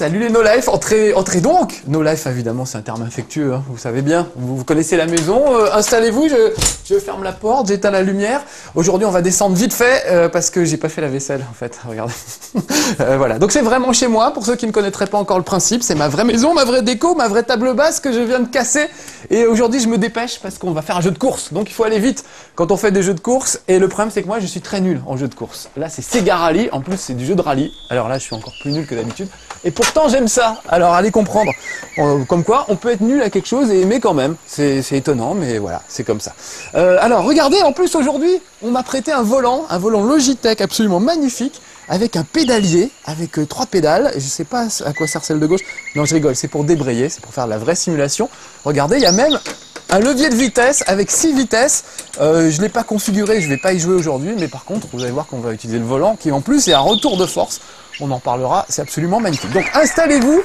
Salut les No Life, entrez donc. No Life évidemment c'est un terme affectueux, hein, vous savez bien, vous connaissez la maison, installez-vous, je ferme la porte, j'éteins la lumière. Aujourd'hui on va descendre vite fait parce que j'ai pas fait la vaisselle en fait, regardez. Voilà, donc c'est vraiment chez moi, pour ceux qui ne connaîtraient pas encore le principe, c'est ma vraie maison, ma vraie déco, ma vraie table basse que je viens de casser. Et aujourd'hui je me dépêche parce qu'on va faire un jeu de course, donc il faut aller vite quand on fait des jeux de course. Et le problème c'est que moi je suis très nul en jeu de course. Là c'est Sega Rally, en plus c'est du jeu de rallye, alors là je suis encore plus nul que d'habitude. Et pourtant j'aime ça, alors allez comprendre. Comme quoi on peut être nul à quelque chose et aimer quand même, c'est étonnant mais voilà, c'est comme ça. Alors regardez, en plus aujourd'hui on m'a prêté un volant Logitech absolument magnifique, avec un pédalier, avec 3 pédales, je sais pas à quoi sert celle de gauche, non je rigole, c'est pour débrayer, c'est pour faire de la vraie simulation. Regardez, il y a même un levier de vitesse avec 6 vitesses, je l'ai pas configuré, je vais pas y jouer aujourd'hui, mais par contre vous allez voir qu'on va utiliser le volant qui en plus est un retour de force. On en parlera, c'est absolument magnifique. Donc installez-vous,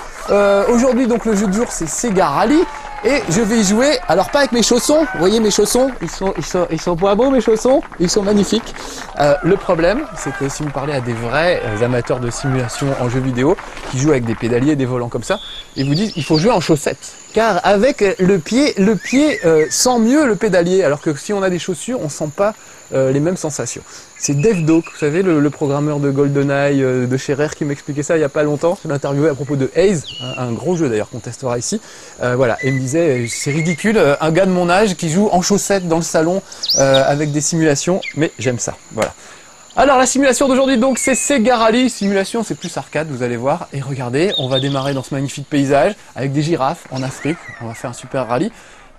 aujourd'hui donc le jeu de jour c'est Sega Rally et je vais y jouer, alors pas avec mes chaussons, vous voyez mes chaussons, ils sont pas beaux mes chaussons, ils sont magnifiques. Le problème c'est que si vous parlez à des vrais amateurs de simulation en jeu vidéo qui jouent avec des pédaliers, des volants comme ça, ils vous disent il faut jouer en chaussettes. Car avec le pied sent mieux le pédalier, alors que si on a des chaussures, on sent pas les mêmes sensations. C'est Dave Doak, vous savez, le programmeur de GoldenEye, de chez Rare, qui m'expliquait ça il y a pas longtemps. Je l'ai interviewé à propos de Haze, un gros jeu d'ailleurs qu'on testera ici. Voilà, et il me disait, c'est ridicule, un gars de mon âge qui joue en chaussettes dans le salon avec des simulations, mais j'aime ça, voilà. Alors la simulation d'aujourd'hui donc c'est Sega Rally, simulation c'est plus arcade vous allez voir, et regardez, on va démarrer dans ce magnifique paysage avec des girafes en Afrique, on va faire un super rallye.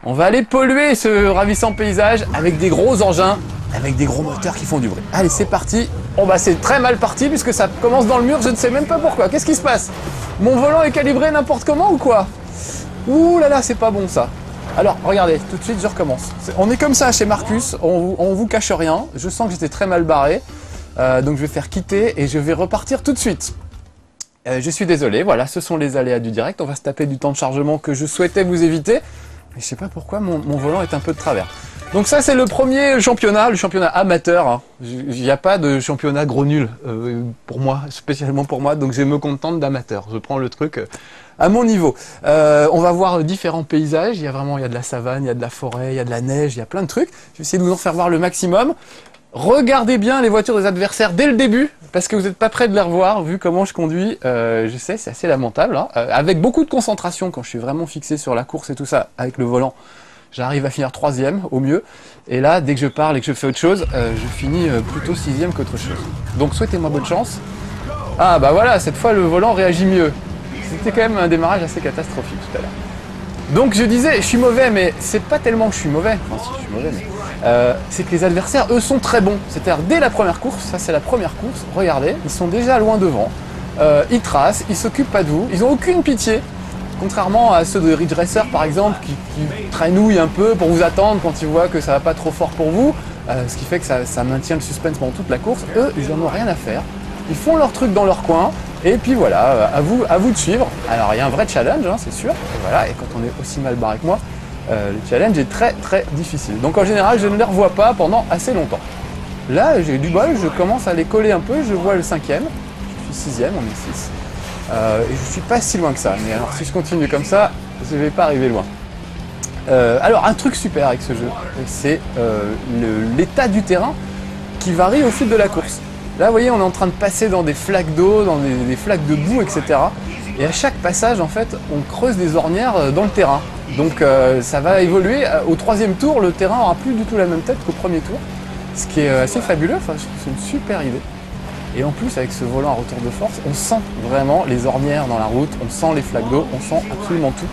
On va aller polluer ce ravissant paysage avec des gros engins, avec des gros moteurs qui font du bruit. Allez c'est parti, oh bah c'est très mal parti puisque ça commence dans le mur, je ne sais même pas pourquoi, qu'est-ce qui se passe? Mon volant est calibré n'importe comment ou quoi? Ouh là là c'est pas bon ça. Alors, regardez, tout de suite, je recommence. On est comme ça chez Marcus, on vous cache rien. Je sens que j'étais très mal barré. Donc, je vais faire quitter et je vais repartir tout de suite. Je suis désolé, voilà, ce sont les aléas du direct. On va se taper du temps de chargement que je souhaitais vous éviter. Mais je sais pas pourquoi, mon volant est un peu de travers. Donc ça, c'est le premier championnat, le championnat amateur. Hein. Il n'y a pas de championnat gros nul pour moi, spécialement pour moi. Donc, je me contente d'amateur. Je prends le truc à mon niveau. On va voir différents paysages. Il y a de la savane, il y a de la forêt, il y a de la neige, il y a plein de trucs. Je vais essayer de vous en faire voir le maximum. Regardez bien les voitures des adversaires dès le début, parce que vous n'êtes pas prêt de les revoir, vu comment je conduis. Je sais, c'est assez lamentable. Hein. Avec beaucoup de concentration, quand je suis vraiment fixé sur la course et tout ça, avec le volant, j'arrive à finir 3e au mieux. Et là, dès que je parle et que je fais autre chose, je finis plutôt 6e qu'autre chose. Donc souhaitez-moi bonne chance. Ah bah voilà, cette fois le volant réagit mieux. C'était quand même un démarrage assez catastrophique tout à l'heure. Donc je disais, je suis mauvais, mais c'est pas tellement que je suis mauvais. Enfin si, je suis mauvais, mais c'est que les adversaires, eux, sont très bons. C'est-à-dire, dès la première course, ça c'est la première course, regardez, ils sont déjà loin devant. Ils tracent, ils s'occupent pas de vous, ils ont aucune pitié. Contrairement à ceux de Ridge Racer par exemple, qui traînouillent un peu pour vous attendre quand ils voient que ça va pas trop fort pour vous, ce qui fait que ça maintient le suspense pendant toute la course. Eux, ils en ont rien à faire. Ils font leur truc dans leur coin, et puis voilà, à vous de suivre. Alors il y a un vrai challenge, hein, c'est sûr, et voilà, et quand on est aussi mal barré que moi, le challenge est très très difficile. Donc en général, je ne les revois pas pendant assez longtemps. Là, j'ai eu du bol, je commence à les coller un peu, je vois le 5e, je suis 6e, on est 6. Et je suis pas si loin que ça, mais alors si je continue comme ça, je vais pas arriver loin. Alors un truc super avec ce jeu, c'est l'état du terrain qui varie au fil de la course. Là vous voyez on est en train de passer dans des flaques d'eau, dans des flaques de boue, etc. Et à chaque passage en fait on creuse des ornières dans le terrain. Donc ça va évoluer, au 3e tour le terrain aura plus du tout la même tête qu'au premier tour. Ce qui est assez fabuleux, enfin je trouve que c'est une super idée. Et en plus, avec ce volant à retour de force, on sent vraiment les ornières dans la route, on sent les flaques d'eau, on sent absolument tout.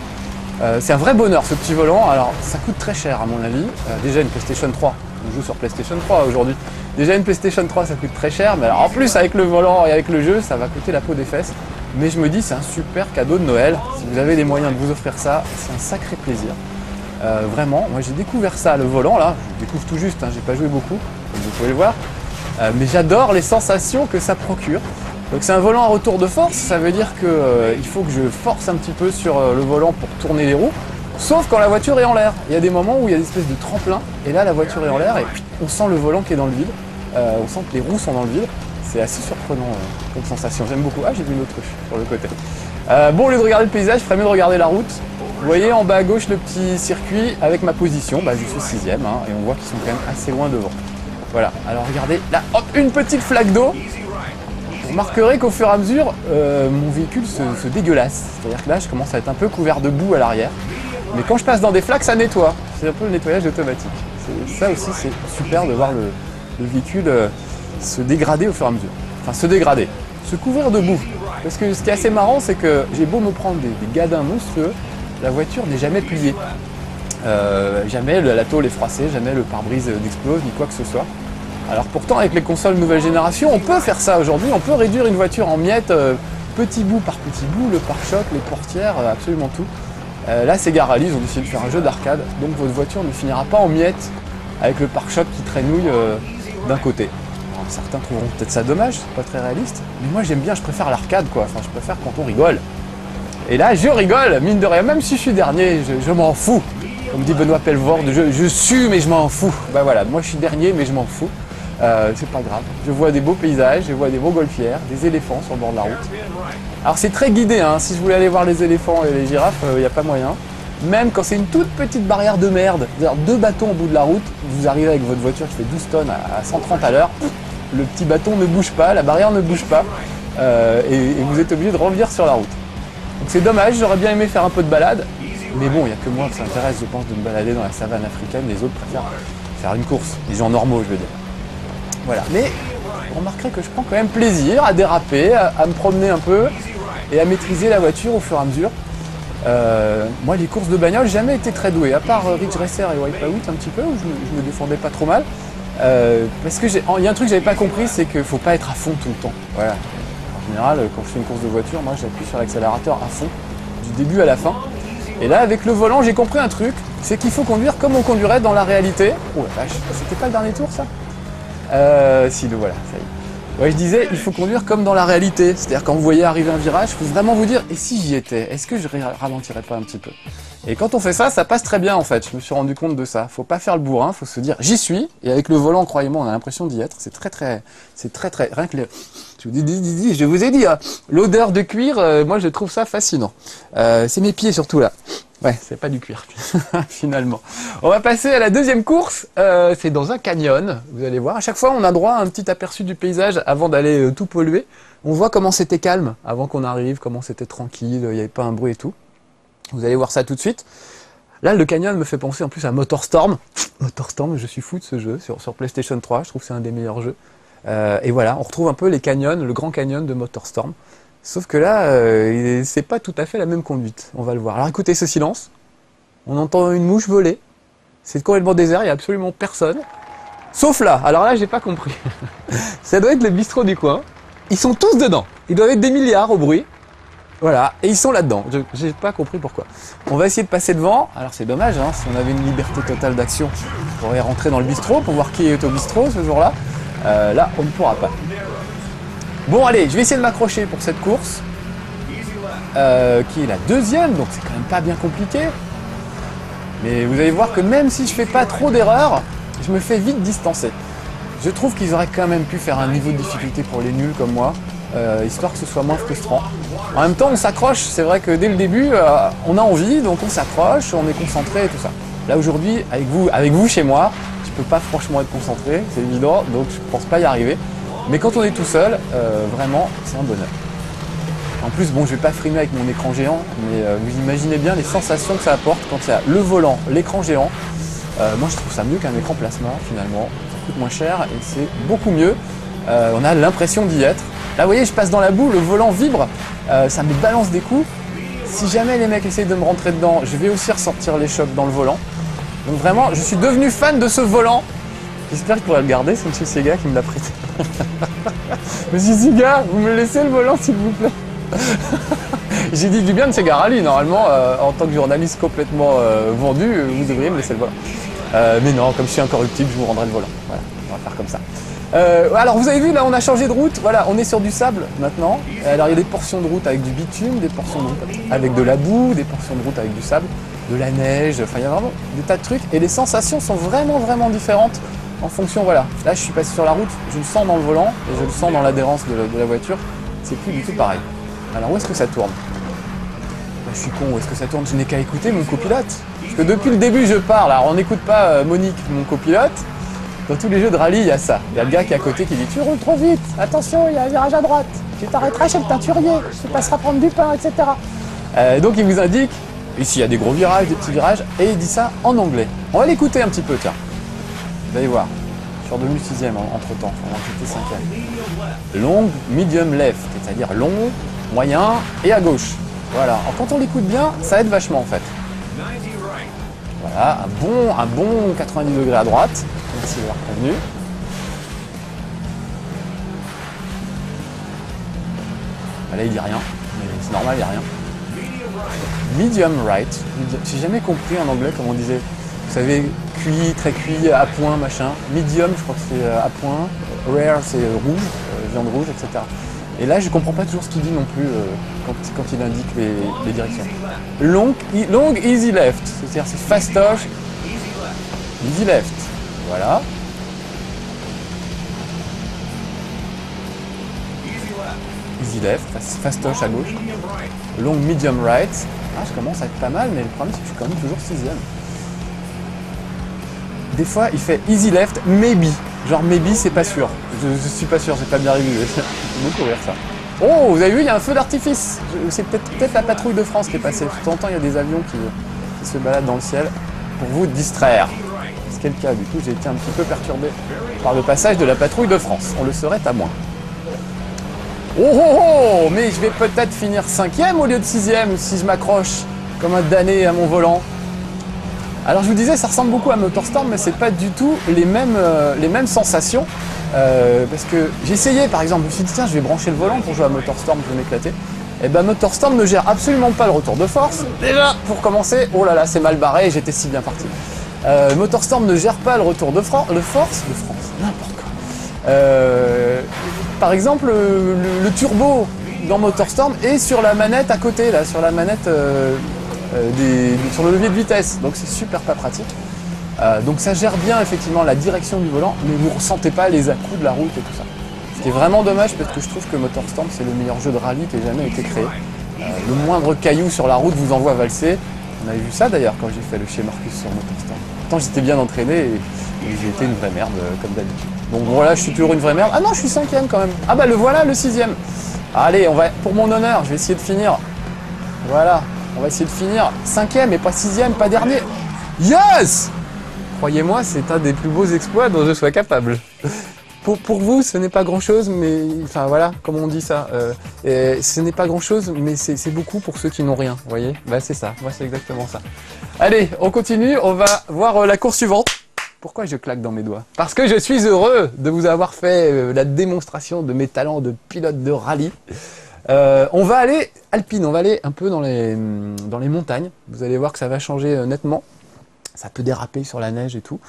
C'est un vrai bonheur ce petit volant. Alors, ça coûte très cher à mon avis. Déjà une PlayStation 3, on joue sur PlayStation 3 aujourd'hui. Déjà une PlayStation 3, ça coûte très cher, mais alors en plus avec le volant et avec le jeu, ça va coûter la peau des fesses. Mais je me dis, c'est un super cadeau de Noël. Si vous avez les moyens de vous offrir ça, c'est un sacré plaisir. Vraiment, moi j'ai découvert ça, le volant là, je découvre tout juste, hein, j'ai pas joué beaucoup, comme vous pouvez le voir. Mais j'adore les sensations que ça procure. Donc c'est un volant à retour de force, ça veut dire qu'il faut que je force un petit peu sur le volant pour tourner les roues, sauf quand la voiture est en l'air. Il y a des moments où il y a des espèces de tremplins, et là la voiture est en l'air et on sent le volant qui est dans le vide, on sent que les roues sont dans le vide. C'est assez surprenant comme sensation, j'aime beaucoup. Ah j'ai vu une autruche sur le côté. Bon, au lieu de regarder le paysage, je ferais mieux de regarder la route. Vous voyez en bas à gauche le petit circuit avec ma position, bah, je suis 6ème hein, et on voit qu'ils sont quand même assez loin devant. Voilà, alors regardez, là, hop, une petite flaque d'eau. Vous remarquerez qu'au fur et à mesure, mon véhicule se dégueulasse. C'est-à-dire que là, je commence à être un peu couvert de boue à l'arrière. Mais quand je passe dans des flaques, ça nettoie. C'est un peu le nettoyage automatique. Ça aussi, c'est super de voir le véhicule se dégrader au fur et à mesure. Enfin, se dégrader, se couvrir de boue. Parce que ce qui est assez marrant, c'est que j'ai beau me prendre des gadins monstrueux, la voiture n'est jamais pliée. Jamais la tôle est froissée, jamais le pare-brise n'explose, ni quoi que ce soit. Alors pourtant, avec les consoles nouvelle génération, on peut faire ça aujourd'hui. On peut réduire une voiture en miettes, petit bout par petit bout, le pare-choc, les portières, absolument tout. Là, c'est Garali, ils ont décidé de faire un jeu d'arcade, donc votre voiture ne finira pas en miettes avec le pare-choc qui traînouille d'un côté. Alors, certains trouveront peut-être ça dommage, c'est pas très réaliste, mais moi j'aime bien, je préfère l'arcade quoi, enfin je préfère quand on rigole. Et là, je rigole, mine de rien, même si je suis dernier, je m'en fous. Comme dit Benoît Pelvord, je sue mais je m'en fous. Ben voilà, moi je suis dernier mais je m'en fous. C'est pas grave. Je vois des beaux paysages, je vois des montgolfières, des éléphants sur le bord de la route. Alors c'est très guidé, hein. Si je voulais aller voir les éléphants et les girafes, il n'y a pas moyen. Même quand c'est une toute petite barrière de merde, c'est-à-dire 2 bâtons au bout de la route, vous arrivez avec votre voiture qui fait 12 tonnes à 130 à l'heure, le petit bâton ne bouge pas, la barrière ne bouge pas, et vous êtes obligé de revenir sur la route. Donc c'est dommage, j'aurais bien aimé faire un peu de balade, mais bon, il n'y a que moi que ça intéresse, je pense, de me balader dans la savane africaine, les autres préfèrent faire une course, les gens normaux, je veux dire. Voilà, mais vous remarquerez que je prends quand même plaisir à déraper, à me promener un peu et à maîtriser la voiture au fur et à mesure. Moi, les courses de bagnole, j'ai jamais été très doué, à part Ridge Racer et Wipeout un petit peu, où je me défendais pas trop mal. Parce que il y a un truc que j'avais pas compris, c'est qu'il faut pas être à fond tout le temps. Voilà. En général, quand je fais une course de voiture, moi j'appuie sur l'accélérateur à fond, du début à la fin. Et là, avec le volant, j'ai compris un truc, c'est qu'il faut conduire comme on conduirait dans la réalité. Oh la vache, c'était pas le dernier tour ça? Si, le voilà, ça y est. Ouais, je disais, il faut conduire comme dans la réalité. C'est-à-dire, quand vous voyez arriver un virage, il faut vraiment vous dire, et si j'y étais, est-ce que je ralentirais pas un petit peu? Et quand on fait ça, ça passe très bien en fait. Je me suis rendu compte de ça. Faut pas faire le bourrin, faut se dire, j'y suis. Et avec le volant, croyez-moi, on a l'impression d'y être. C'est très, rien que je vous ai dit, hein, l'odeur de cuir, moi je trouve ça fascinant. C'est mes pieds surtout là. Ouais, c'est pas du cuir, finalement. On va passer à la deuxième course. C'est dans un canyon, vous allez voir. À chaque fois, on a droit à un petit aperçu du paysage avant d'aller tout polluer. On voit comment c'était calme avant qu'on arrive, comment c'était tranquille, il n'y avait pas un bruit et tout. Vous allez voir ça tout de suite. Là, le canyon me fait penser en plus à MotorStorm. MotorStorm, je suis fou de ce jeu sur PlayStation 3. Je trouve que c'est un des meilleurs jeux. Et voilà, on retrouve un peu les canyons, le grand canyon de MotorStorm. Sauf que là, c'est pas tout à fait la même conduite. On va le voir. Alors écoutez ce silence. On entend une mouche voler. C'est complètement désert, il n'y a absolument personne. Sauf là. Alors là, j'ai pas compris. Ça doit être le bistrot du coin. Ils sont tous dedans. Ils doivent être des milliards au bruit. Voilà. Et ils sont là-dedans. J'ai pas compris pourquoi. On va essayer de passer devant. Alors c'est dommage, hein, si on avait une liberté totale d'action, on pourrait rentrer dans le bistrot pour voir qui est au bistrot ce jour-là. Là, on ne pourra pas. Bon allez, je vais essayer de m'accrocher pour cette course, qui est la deuxième, donc c'est quand même pas bien compliqué. Mais vous allez voir que même si je fais pas trop d'erreurs, je me fais vite distancer. Je trouve qu'ils auraient quand même pu faire un niveau de difficulté pour les nuls comme moi, histoire que ce soit moins frustrant. En même temps, on s'accroche, c'est vrai que dès le début, on a envie, donc on s'accroche, on est concentré et tout ça. Là aujourd'hui, avec vous chez moi, je peux pas franchement être concentré, c'est évident, donc je pense pas y arriver. Mais quand on est tout seul, vraiment, c'est un bonheur. En plus, bon, je vais pas frimer avec mon écran géant, mais vous imaginez bien les sensations que ça apporte quand il y a le volant, l'écran géant. Moi, je trouve ça mieux qu'un écran plasma, finalement. Ça coûte moins cher et c'est beaucoup mieux. On a l'impression d'y être. Là, vous voyez, je passe dans la boue, le volant vibre, ça me balance des coups. Si jamais les mecs essayent de me rentrer dedans, je vais aussi ressortir les chocs dans le volant. Donc vraiment, je suis devenu fan de ce volant. J'espère que je pourrai le garder, c'est M. Sega qui me l'a prêté. Monsieur Sega, vous me laissez le volant s'il vous plaît. J'ai dit du bien de Sega Rally, normalement, en tant que journaliste complètement vendu, vous devriez me laisser le volant. Mais non, comme je suis incorruptible, je vous rendrai le volant. Voilà, on va faire comme ça. Alors vous avez vu, là on a changé de route, voilà, on est sur du sable maintenant. Alors il y a des portions de route avec du bitume, des portions de route avec de la boue, des portions de route avec du sable, de la neige, enfin il y a vraiment des tas de trucs. Et les sensations sont vraiment différentes en fonction, voilà. Là je suis passé sur la route, je le sens dans le volant et je le sens dans l'adhérence de la voiture. C'est plus du tout pareil. Alors où est-ce que ça tourne? je suis con, où est-ce que ça tourne? Je n'ai qu'à écouter mon copilote. Parce que depuis le début, je parle. Alors, on n'écoute pas Monique, mon copilote. Dans tous les jeux de rallye, il y a ça. Il y a le gars qui est à côté qui dit « Tu roules trop vite, attention, il y a un virage à droite. Tu t'arrêteras chez le teinturier, tu passeras prendre du pain, etc. » Donc, il vous indique, ici, il y a des gros virages, des petits virages, et il dit ça en anglais. On va l'écouter un petit peu, tiens. Vous allez voir. Je suis redevenu 6e entre-temps, pendant que j'étais 5e. Long, medium, left, c'est-à-dire long, moyen et à gauche. Voilà. Alors, quand on l'écoute bien, ça aide vachement, en fait. Voilà, un bon 90 degrés à droite. Merci d'avoir prévenu. Là, il dit rien, mais c'est normal, il n'y a rien. Medium right. J'ai jamais compris en anglais comment on disait. Vous savez, cuit, très cuit, à point, machin. Medium, je crois que c'est à point. Rare, c'est rouge, viande rouge, etc. Et là, je comprends pas toujours ce qu'il dit non plus quand il indique les directions. Long, easy left. C'est-à-dire, c'est fastoche. Easy left. Voilà. Easy left, fastoche à gauche. Long, medium right. Ah, je commence à être pas mal, mais le problème, c'est que je suis quand même toujours 6e. Des fois, il fait easy left, maybe. Genre, maybe, c'est pas sûr. Je suis pas sûr, j'ai pas bien révisé. Je vais beaucoup rire ça. Oh, vous avez vu, il y a un feu d'artifice. C'est peut-être la patrouille de France qui est passée. De temps en temps, il y a des avions qui se baladent dans le ciel pour vous distraire. Ce qui est le cas. Du coup, j'ai été un petit peu perturbé par le passage de la patrouille de France. On le serait à moins. Oh oh oh! Mais je vais peut-être finir 5e au lieu de 6e si je m'accroche comme un damné à mon volant. Alors je vous disais, ça ressemble beaucoup à MotorStorm, mais c'est pas du tout les mêmes sensations. Parce que j'ai essayé, par exemple, je me suis dit tiens, je vais brancher le volant pour jouer à MotorStorm, je vais m'éclater. Et ben MotorStorm ne gère absolument pas le retour de force. Déjà, pour commencer, oh là là, c'est mal barré, j'étais si bien parti. MotorStorm ne gère pas le retour de force, n'importe quoi. Par exemple, le turbo dans MotorStorm est sur la manette à côté, là, sur la manette sur le levier de vitesse. Donc c'est super pas pratique. Donc ça gère bien effectivement la direction du volant, mais vous ne ressentez pas les à-coups de la route et tout ça. Ce qui est vraiment dommage parce que je trouve que MotorStorm c'est le meilleur jeu de rallye qui ait jamais été créé. Le moindre caillou sur la route vous envoie valser. On avait vu ça d'ailleurs quand j'ai fait le chez Marcus sur MotorStorm. Pourtant j'étais bien entraîné et j'ai été une vraie merde comme d'habitude. Donc voilà, je suis toujours une vraie merde. Ah non, je suis 5e quand même. Ah bah le voilà, le 6e. Allez, on va, pour mon honneur, je vais essayer de finir. Voilà, on va essayer de finir 5e et pas 6e, pas dernier. Yes! Croyez-moi, c'est un des plus beaux exploits dont je sois capable. Pour vous, ce n'est pas grand-chose, mais... Enfin, voilà, comment on dit ça ce n'est pas grand-chose, mais c'est beaucoup pour ceux qui n'ont rien, vous voyez? Bah, c'est ça, moi, c'est exactement ça. Allez, on continue, on va voir la course suivante. Pourquoi je claque dans mes doigts? Parce que je suis heureux de vous avoir fait la démonstration de mes talents de pilote de rallye. On va aller alpine, on va aller un peu dans les montagnes. Vous allez voir que ça va changer nettement. Ça peut déraper sur la neige et tout.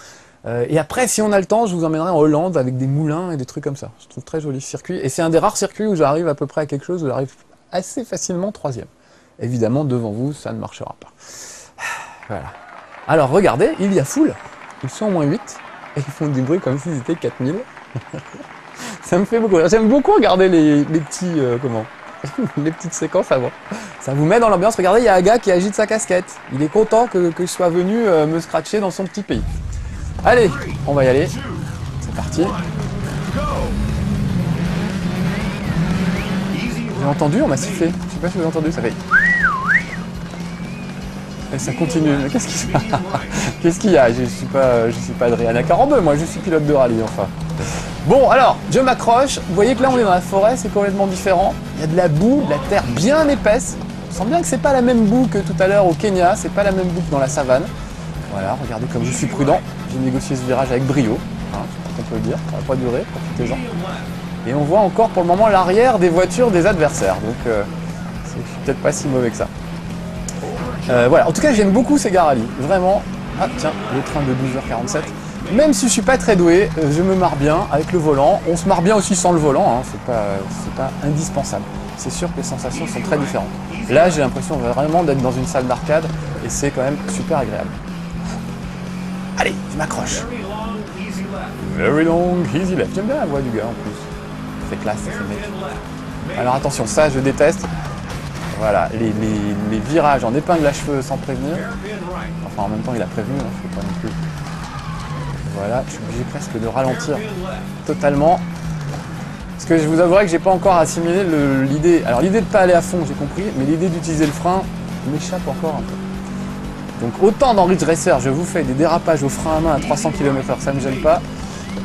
Et après, si on a le temps, je vous emmènerai en Hollande avec des moulins et des trucs comme ça. Je trouve très joli ce circuit. Et c'est un des rares circuits où j'arrive à peu près à quelque chose, où j'arrive assez facilement 3e. Évidemment, devant vous, ça ne marchera pas. Voilà. Alors, regardez, il y a foule. Ils sont au moins 8. Et ils font du bruit comme s'ils étaient 4000. Ça me fait beaucoup rire. J'aime beaucoup regarder les petits... les petites séquences avant. Ça vous met dans l'ambiance. Regardez, il y a un gars qui agite sa casquette. Il est content que je sois venu me scratcher dans son petit pays. Allez, on va y aller. C'est parti. J'ai entendu, on m'a sifflé. Je sais pas si vous avez entendu, ça fait... Et ça continue. Mais qu'est-ce qu'il y a? Qu'est-ce qu'il y a? Je suis pas Adriana Carambeu, moi je suis pilote de rallye, enfin. Bon, alors, je m'accroche. Vous voyez que là, on est dans la forêt, c'est complètement différent. Il y a de la boue, de la terre bien épaisse. On sent bien que c'est pas la même boue que tout à l'heure au Kenya, c'est pas la même boue que dans la savane. Voilà, regardez comme je suis prudent. J'ai négocié ce virage avec brio, hein, on peut le dire. Ça va pas durer, profitez-en. Et on voit encore pour le moment l'arrière des voitures des adversaires. Donc, c'est peut-être pas si mauvais que ça. Voilà, en tout cas, j'aime beaucoup ces rallye. Vraiment. Ah, tiens, le train de 12h47. Même si je suis pas très doué, je me marre bien avec le volant. On se marre bien aussi sans le volant, hein. C'est pas indispensable. C'est sûr que les sensations sont très différentes. Là, j'ai l'impression vraiment d'être dans une salle d'arcade et c'est quand même super agréable. Allez, je m'accroche. Very long, easy left. J'aime bien la voix du gars en plus. C'est classe, c'est mec. Alors attention, ça je déteste. Voilà, les virages en épingle à cheveux sans prévenir. Enfin, en même temps, il a prévenu, hein, faut pas non plus. Voilà, je suis obligé presque de ralentir totalement. Parce que je vous avouerai que j'ai pas encore assimilé l'idée. Alors, l'idée de pas aller à fond, j'ai compris, mais l'idée d'utiliser le frein m'échappe encore un peu. Donc, autant dans Ridge Racer, je vous fais des dérapages au frein à main à 300 km/h, ça me gêne pas.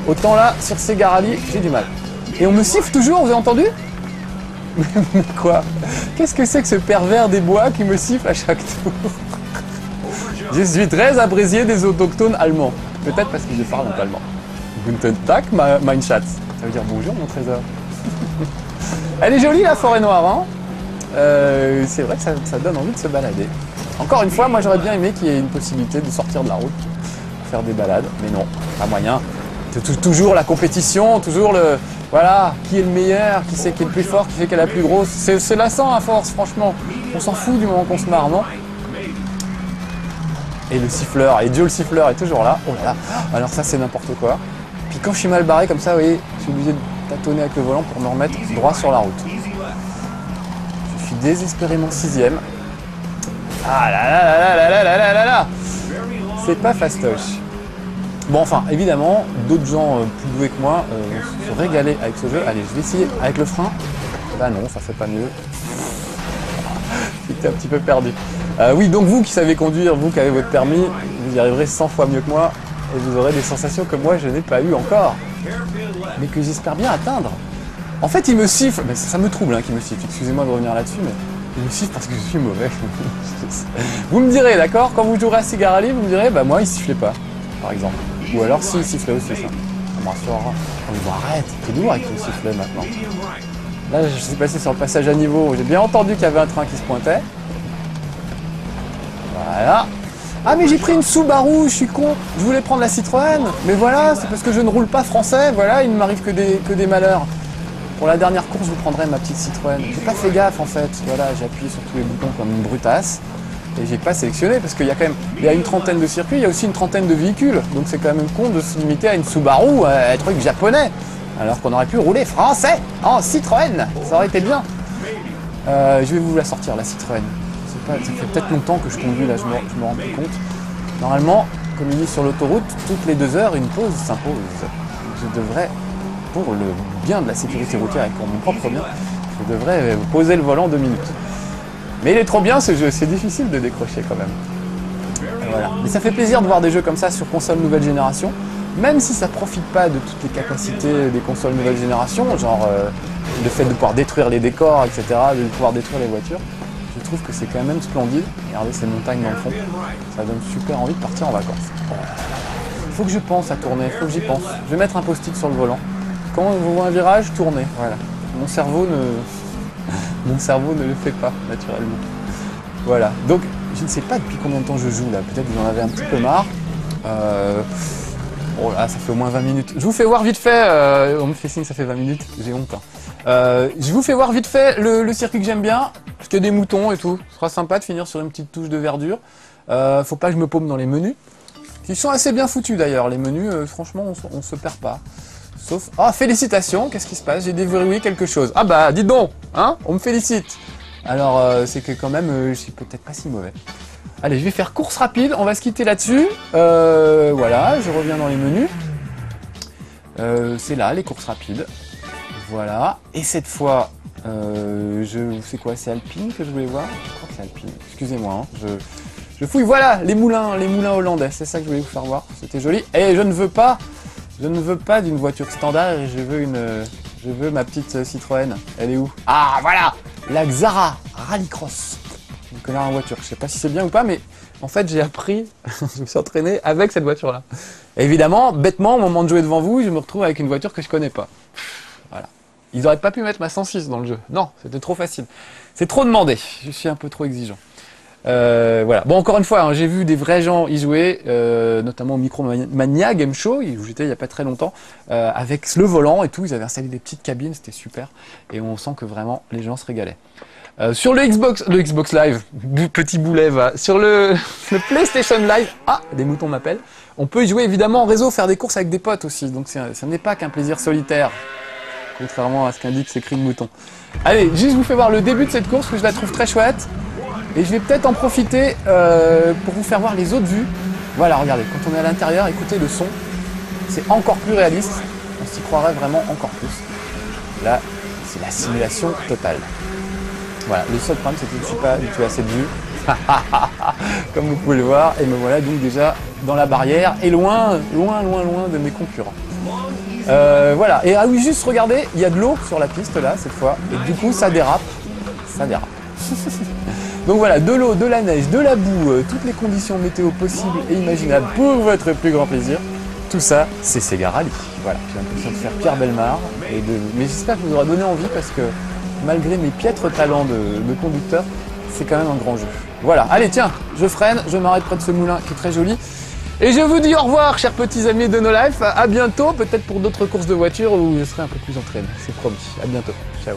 Autant là, sur Sega Rally, j'ai du mal. Et on me siffle toujours, vous avez entendu? Mais quoi? Qu'est-ce que c'est que ce pervers des bois qui me siffle à chaque tour? Je suis très apprécié des autochtones allemands. Peut-être parce que je parle en allemand. Guten Tag, mein Schatz. Ça veut dire bonjour, mon trésor. Elle est jolie, la forêt noire, hein? C'est vrai que ça donne envie de se balader. Encore une fois, moi j'aurais bien aimé qu'il y ait une possibilité de sortir de la route, faire des balades, mais non, pas moyen. Toujours la compétition, toujours le... Voilà, qui est le meilleur, qui c'est qui est le plus fort, qui c'est qui est la plus grosse. C'est lassant à force, franchement. On s'en fout du moment qu'on se marre, non? Et le siffleur, et Dieu le siffleur est toujours là. Oh là là, alors ça c'est n'importe quoi. Puis quand je suis mal barré comme ça, vous voyez, je suis obligé de tâtonner avec le volant pour me remettre droit sur la route. Je suis désespérément 6ème. Ah là là là là là là là là là. C'est pas fastoche. Bon, enfin, évidemment, d'autres gens plus doués que moi vont se régaler avec ce jeu. Allez, je vais essayer avec le frein. Bah non, ça fait pas mieux. J'étais un petit peu perdu. Oui, donc vous qui savez conduire, vous qui avez votre permis, vous y arriverez 100 fois mieux que moi et vous aurez des sensations que moi je n'ai pas eu encore, mais que j'espère bien atteindre. En fait, il me siffle, mais ça me trouble hein, qu'il me siffle. Excusez-moi de revenir là-dessus, mais il me siffle parce que je suis mauvais. Vous me direz, d'accord, quand vous jouerez à Sega Rally, vous me direz, bah moi il sifflait pas, par exemple. Ou alors si, il sifflait aussi, ça me rassurera. Oh, bon, arrête, t'es lourd avec le sifflet maintenant. Là, je suis passé sur le passage à niveau, j'ai bien entendu qu'il y avait un train qui se pointait. Voilà. Ah mais j'ai pris une Subaru, je suis con. Je voulais prendre la Citroën. Mais voilà, c'est parce que je ne roule pas français. Voilà, il ne m'arrive que des malheurs. Pour la dernière course, je vous prendrai ma petite Citroën. J'ai pas fait gaffe en fait. Voilà, j'ai appuyé sur tous les boutons comme une brutasse. Et j'ai pas sélectionné parce qu'il y a quand même une trentaine de circuits, il y a aussi une trentaine de véhicules. Donc c'est quand même con de se limiter à une Subaru, un truc japonais. Alors qu'on aurait pu rouler français en Citroën. Ça aurait été bien. Je vais vous la sortir, la Citroën. Ça fait peut-être longtemps que je conduis, là, je me rends plus compte. Normalement, comme il dit sur l'autoroute, toutes les 2 heures, une pause s'impose. Je devrais, pour le bien de la sécurité routière et pour mon propre bien, je devrais poser le volant 2 minutes. Mais il est trop bien ce jeu, c'est difficile de décrocher quand même. Voilà. Mais ça fait plaisir de voir des jeux comme ça sur console nouvelle génération, même si ça ne profite pas de toutes les capacités des consoles nouvelle génération, genre le fait de pouvoir détruire les décors, etc., de pouvoir détruire les voitures. Je trouve que c'est quand même splendide. Regardez ces montagnes dans le fond, ça donne super envie de partir en vacances. Il faut que je pense à tourner, il faut que j'y pense. Je vais mettre un post-it sur le volant. Quand vous voyez un virage, tournez. Voilà. Mon cerveau ne le fait pas naturellement. Voilà. Donc je ne sais pas depuis combien de temps je joue là. Peut-être que vous en avez un petit peu marre. Oh là, ça fait au moins 20 minutes. Je vous fais voir vite fait. On me fait signe, ça fait 20 minutes. J'ai honte. Hein. Je vous fais voir vite fait le circuit que j'aime bien. Parce qu'il y a des moutons et tout. Ce sera sympa de finir sur une petite touche de verdure. Faut pas que je me paume dans les menus. Qui sont assez bien foutus d'ailleurs. Les menus, franchement, on se perd pas. Sauf... Ah, félicitations, qu'est-ce qui se passe? J'ai déverrouillé quelque chose. Ah bah, dites donc, hein, on me félicite. Alors, c'est que quand même, je suis peut-être pas si mauvais. Allez, je vais faire course rapide, on va se quitter là-dessus. Voilà, je reviens dans les menus. C'est là, les courses rapides. Voilà, et cette fois, c'est quoi? C'est Alpine que je voulais voir? Je crois que c'est Alpine, excusez-moi, hein, je fouille. Voilà, les moulins hollandais, c'est ça que je voulais vous faire voir. C'était joli. Et je ne veux pas d'une voiture standard, je veux ma petite Citroën. Elle est où? Ah, voilà, la Xara Rallycross. Je me connais en voiture, je sais pas si c'est bien ou pas, mais en fait j'ai appris, je me suis entraîné avec cette voiture-là. Évidemment, bêtement, au moment de jouer devant vous, je me retrouve avec une voiture que je connais pas. Voilà. Ils auraient pas pu mettre ma 106 dans le jeu. Non, c'était trop facile. C'est trop demandé. Je suis un peu trop exigeant. Voilà. Bon, encore une fois, hein, j'ai vu des vrais gens y jouer, notamment au Micromania Game Show, où j'étais il n'y a pas très longtemps, avec le volant et tout. Ils avaient installé des petites cabines, c'était super. Et on sent que vraiment les gens se régalaient. Sur le Xbox Live, petit boulet va. Sur le PlayStation Live, des moutons m'appellent. On peut y jouer évidemment en réseau, faire des courses avec des potes aussi. Donc ce n'est pas qu'un plaisir solitaire contrairement à ce qu'indique ce cri de mouton. Allez, juste je vous fais voir le début de cette course que je la trouve très chouette. Et je vais peut-être en profiter pour vous faire voir les autres vues. Voilà, regardez, quand on est à l'intérieur, écoutez le son. C'est encore plus réaliste. On s'y croirait vraiment encore plus. Là, c'est la simulation totale. Voilà, le seul problème, c'est que je ne suis pas habitué à cette vue. Comme vous pouvez le voir. Et me voilà donc déjà dans la barrière et loin de mes concurrents. Voilà, et ah oui, juste regardez, il y a de l'eau sur la piste là, cette fois. Et du coup, ça dérape. Ça dérape. Donc voilà, de l'eau, de la neige, de la boue, toutes les conditions météo possibles et imaginables pour votre plus grand plaisir. Tout ça, c'est Sega Rally. Voilà, j'ai l'impression de faire Pierre Bellemare. Mais j'espère que vous aura donné envie parce que malgré mes piètres talents de conducteur, c'est quand même un grand jeu. Voilà, allez tiens, je freine, je m'arrête près de ce moulin qui est très joli. Et je vous dis au revoir, chers petits amis de No Life. À bientôt, peut-être pour d'autres courses de voiture où je serai un peu plus entraîné. C'est promis. À bientôt. Ciao.